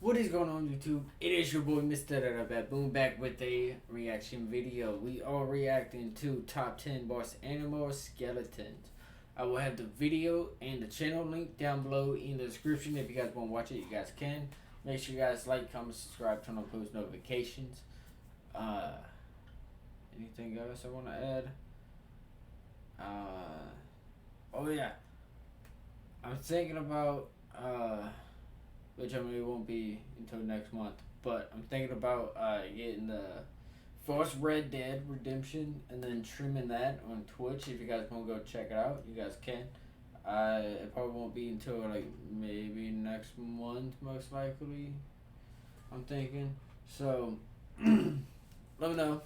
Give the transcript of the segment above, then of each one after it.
What is going on, YouTube? It is your boy MrBaboon back with a reaction video. We are reacting to top 10 boss animal skeletons. I will have the video and the channel link down below in the description. If you guys want to watch it, you guys can. Make sure you guys like, comment, subscribe, turn on post notifications. Anything else I want to add? Oh yeah. I'm thinking about which I mean it won't be until next month, but I'm thinking about getting the first Red Dead Redemption and then streaming that on Twitch. If you guys want to go check it out, you guys can. It probably won't be until like maybe next month, most likely. I'm thinking. So let me know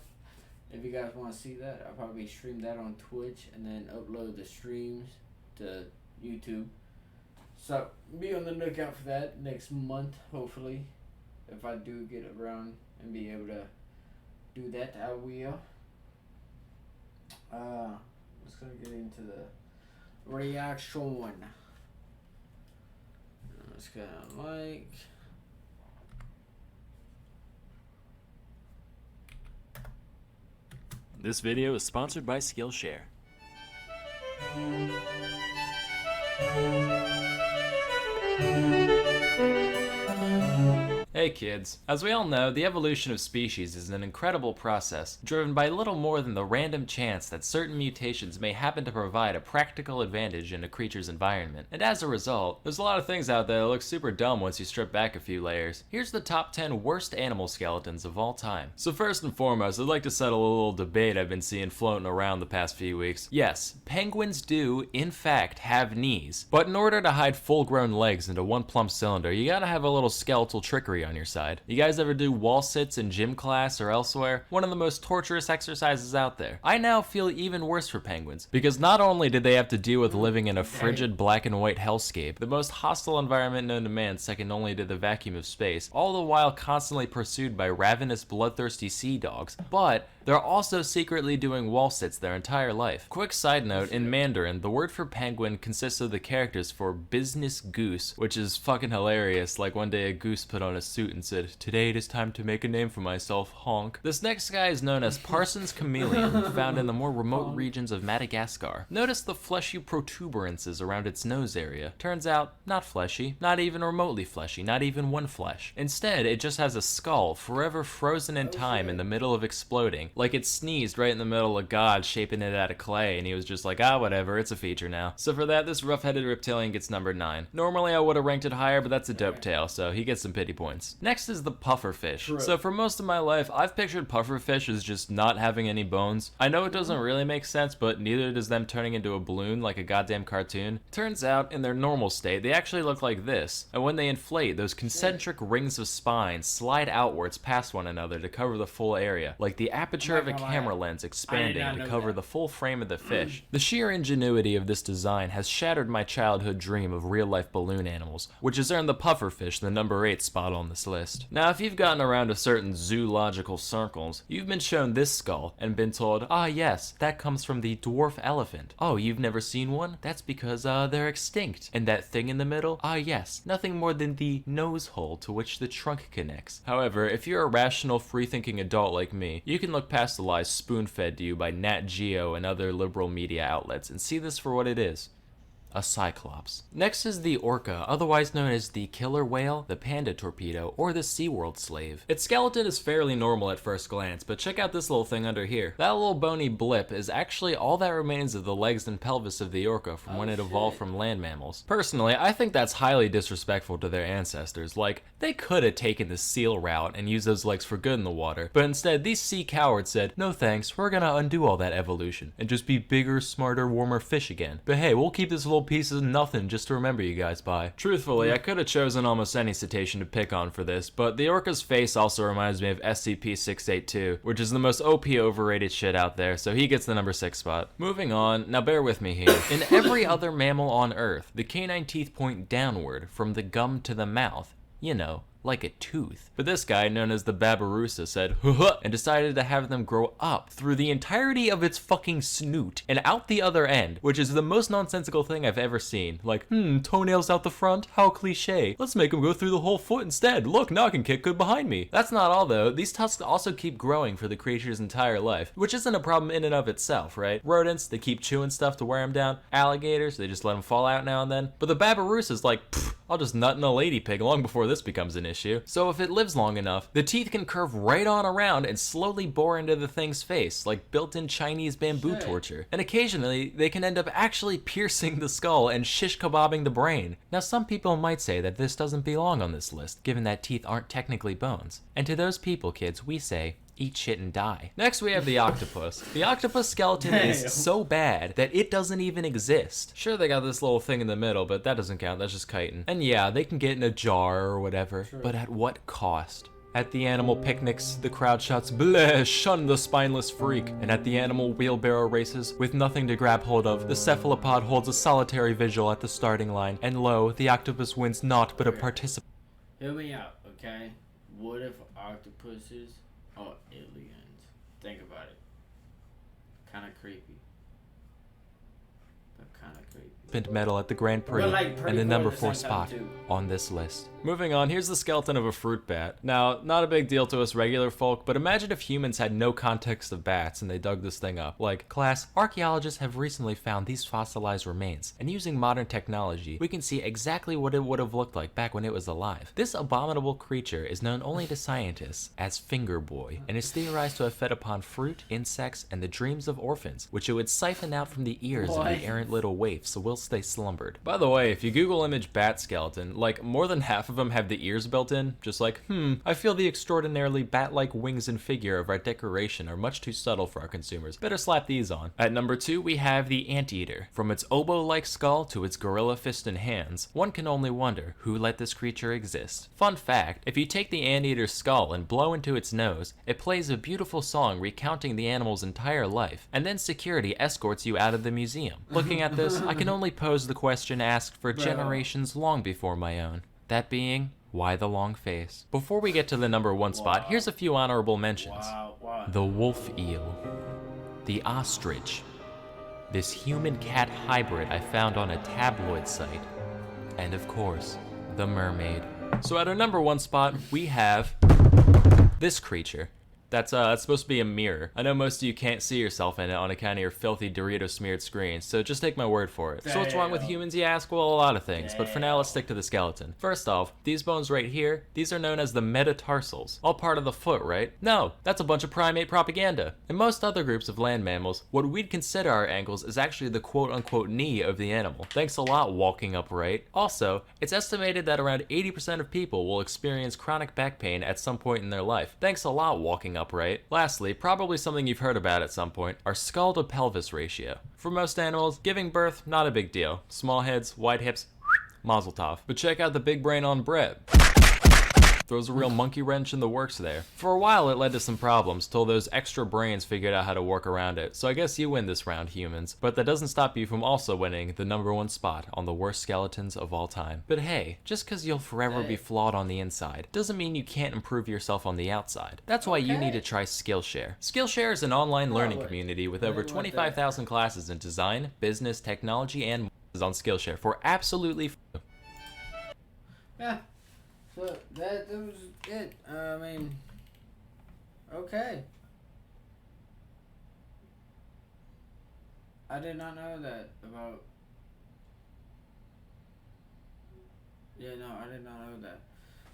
if you guys want to see that. I'll probably stream that on Twitch and then upload the streams to YouTube. So be on the lookout for that next month, hopefully. If I do get around and be able to do that, I will. Let's gonna get into the reaction. Let's go like. This video is sponsored by Skillshare. Hey kids, as we all know, the evolution of species is an incredible process, driven by little more than the random chance that certain mutations may happen to provide a practical advantage in a creature's environment. And as a result, there's a lot of things out there that look super dumb once you strip back a few layers. Here's the top 10 worst animal skeletons of all time. So first and foremost, I'd like to settle a little debate I've been seeing floating around the past few weeks. Yes, penguins do, in fact, have knees, but in order to hide full-grown legs into one plump cylinder, you gotta have a little skeletal trickery on your side. You guys ever do wall sits in gym class or elsewhere? One of the most torturous exercises out there. I now feel even worse for penguins, because not only did they have to deal with living in a frigid black and white hellscape, the most hostile environment known to man second only to the vacuum of space, all the while constantly pursued by ravenous bloodthirsty sea dogs, but they're also secretly doing wall sits their entire life. Quick side note, in Mandarin, the word for penguin consists of the characters for business goose, which is fucking hilarious. Like one day a goose put on a suit and said, "Today it is time to make a name for myself, honk." This next guy is known as Parsons chameleon, found in the more remote regions of Madagascar. Notice the fleshy protuberances around its nose area. Turns out, not fleshy, not even remotely fleshy, not even one flesh. Instead, it just has a skull forever frozen in time in the middle of exploding, like it sneezed right in the middle of God shaping it out of clay, and he was just like, ah, whatever, it's a feature now. So for that, this rough-headed reptilian gets number 9. Normally I would have ranked it higher, but that's a dope tale, so he gets some pity points. Next is the pufferfish. True. So for most of my life, I've pictured pufferfish as just not having any bones. I know it doesn't really make sense, but neither does them turning into a balloon like a goddamn cartoon. Turns out, in their normal state, they actually look like this, and when they inflate, those concentric rings of spine slide outwards past one another to cover the full area, like the aperture of a camera lens expanding to cover the full frame of the fish. The sheer ingenuity of this design has shattered my childhood dream of real-life balloon animals, which has earned the pufferfish the number 8 spot on this list. Now, if you've gotten around to certain zoological circles, you've been shown this skull and been told, ah yes, that comes from the dwarf elephant. Oh, you've never seen one? That's because they're extinct. And that thing in the middle? Ah yes, nothing more than the nose hole to which the trunk connects. However, if you're a rational, free-thinking adult like me, you can look past the lies spoon-fed to you by Nat Geo and other liberal media outlets and see this for what it is. A cyclops. Next is the orca, otherwise known as the killer whale, the panda torpedo, or the SeaWorld slave. Its skeleton is fairly normal at first glance, but check out this little thing under here. That little bony blip is actually all that remains of the legs and pelvis of the orca from when it evolved from land mammals. Personally, I think that's highly disrespectful to their ancestors. Like, they could have taken the seal route and used those legs for good in the water, but instead these sea cowards said, no thanks, we're gonna undo all that evolution and just be bigger, smarter, warmer fish again. But hey, we'll keep this little piece of nothing just to remember you guys by. Truthfully, I could have chosen almost any cetacean to pick on for this, but the orca's face also reminds me of SCP-682, which is the most OP overrated shit out there, so he gets the number 6 spot. Moving on, now bear with me here. In every other mammal on Earth, the canine teeth point downward from the gum to the mouth. You know, like a tooth. But this guy, known as the Babarusa, said, "Huh," and decided to have them grow up through the entirety of its fucking snoot and out the other end, which is the most nonsensical thing I've ever seen. Like, toenails out the front? How cliche. Let's make them go through the whole foot instead. Look, now I can kick good behind me. That's not all though. These tusks also keep growing for the creature's entire life, which isn't a problem in and of itself, right? Rodents, they keep chewing stuff to wear them down. Alligators, they just let them fall out now and then. But the Babarusa's like, I'll just nut in a lady pig long before this becomes an issue. So if it lives long enough, the teeth can curve right on around and slowly bore into the thing's face, like built-in Chinese bamboo torture. And occasionally, they can end up actually piercing the skull and shish kebabbing the brain. Now some people might say that this doesn't belong on this list, given that teeth aren't technically bones. And to those people, kids, we say, eat shit and die. Next we have the octopus. The octopus skeleton is so bad that it doesn't even exist. Sure, they got this little thing in the middle, but that doesn't count, that's just chitin. And yeah, they can get in a jar or whatever, but at what cost? At the animal picnics, the crowd shouts, "Bleh, shun the spineless freak." And at the animal wheelbarrow races, with nothing to grab hold of, the cephalopod holds a solitary vigil at the starting line. And lo, the octopus wins not but a participant. Hear me out, okay? What if octopuses are aliens? Think about it. Kind of creepy. Medal at the Grand Prix, and the number 4 spot on this list. Moving on, here's the skeleton of a fruit bat. Now, not a big deal to us regular folk, but imagine if humans had no context of bats and they dug this thing up. Like, class, archaeologists have recently found these fossilized remains, and using modern technology, we can see exactly what it would have looked like back when it was alive. This abominable creature is known only to scientists as Finger Boy, and is theorized to have fed upon fruit, insects, and the dreams of orphans, which it would siphon out from the ears of the errant little waifs whilst they slumbered. By the way, if you Google image bat skeleton, like, more than half of them have the ears built in, just like, I feel the extraordinarily bat-like wings and figure of our decoration are much too subtle for our consumers. Better slap these on. At number 2, we have the anteater. From its oboe-like skull to its gorilla fist and hands, one can only wonder who let this creature exist. Fun fact, if you take the anteater's skull and blow into its nose, it plays a beautiful song recounting the animal's entire life, and then security escorts you out of the museum. Looking at this, I can only pose the question asked for generations long before my own. That being, why the long face? Before we get to the number 1 spot, here's a few honorable mentions. The wolf eel. The ostrich. This human-cat hybrid I found on a tabloid site. And of course, the mermaid. So at our number 1 spot, we have this creature. That's supposed to be a mirror. I know most of you can't see yourself in it on account of your filthy Dorito smeared screen, so just take my word for it. So what's wrong with humans, you ask? Well, a lot of things, but for now let's stick to the skeleton. First off, these bones right here, these are known as the metatarsals. All part of the foot, right? No, that's a bunch of primate propaganda. In most other groups of land mammals, what we'd consider our ankles is actually the quote-unquote knee of the animal. Thanks a lot, walking upright. Also, it's estimated that around 80% of people will experience chronic back pain at some point in their life. Thanks a lot, walking upright. Lastly, probably something you've heard about at some point, our skull to pelvis ratio. For most animals, giving birth, not a big deal. Small heads, wide hips, mazel tov. But check out the big brain on bread. Throws a real monkey wrench in the works there. For a while it led to some problems till those extra brains figured out how to work around it, so I guess you win this round, humans. But that doesn't stop you from also winning the number 1 spot on the worst skeletons of all time. But hey, just cause you'll forever be flawed on the inside, doesn't mean you can't improve yourself on the outside. That's why you need to try Skillshare. Skillshare is an online learning community with over 25,000 classes in design, business, technology, and more on Skillshare for absolutely free. Yeah. So that was it. I mean, okay. I did not know that about. Yeah, no, I did not know that.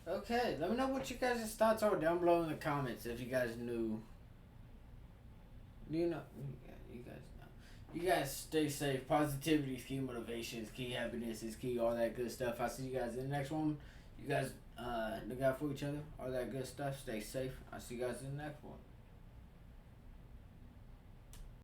Okay, let me know what you guys' thoughts are down below in the comments if you guys knew. You know, you guys know. You guys stay safe. Positivity is key. Motivation is key. Happiness is key. All that good stuff. I'll see you guys in the next one. You guys look out for each other, all that good stuff. Stay safe. I'll see you guys in the next one.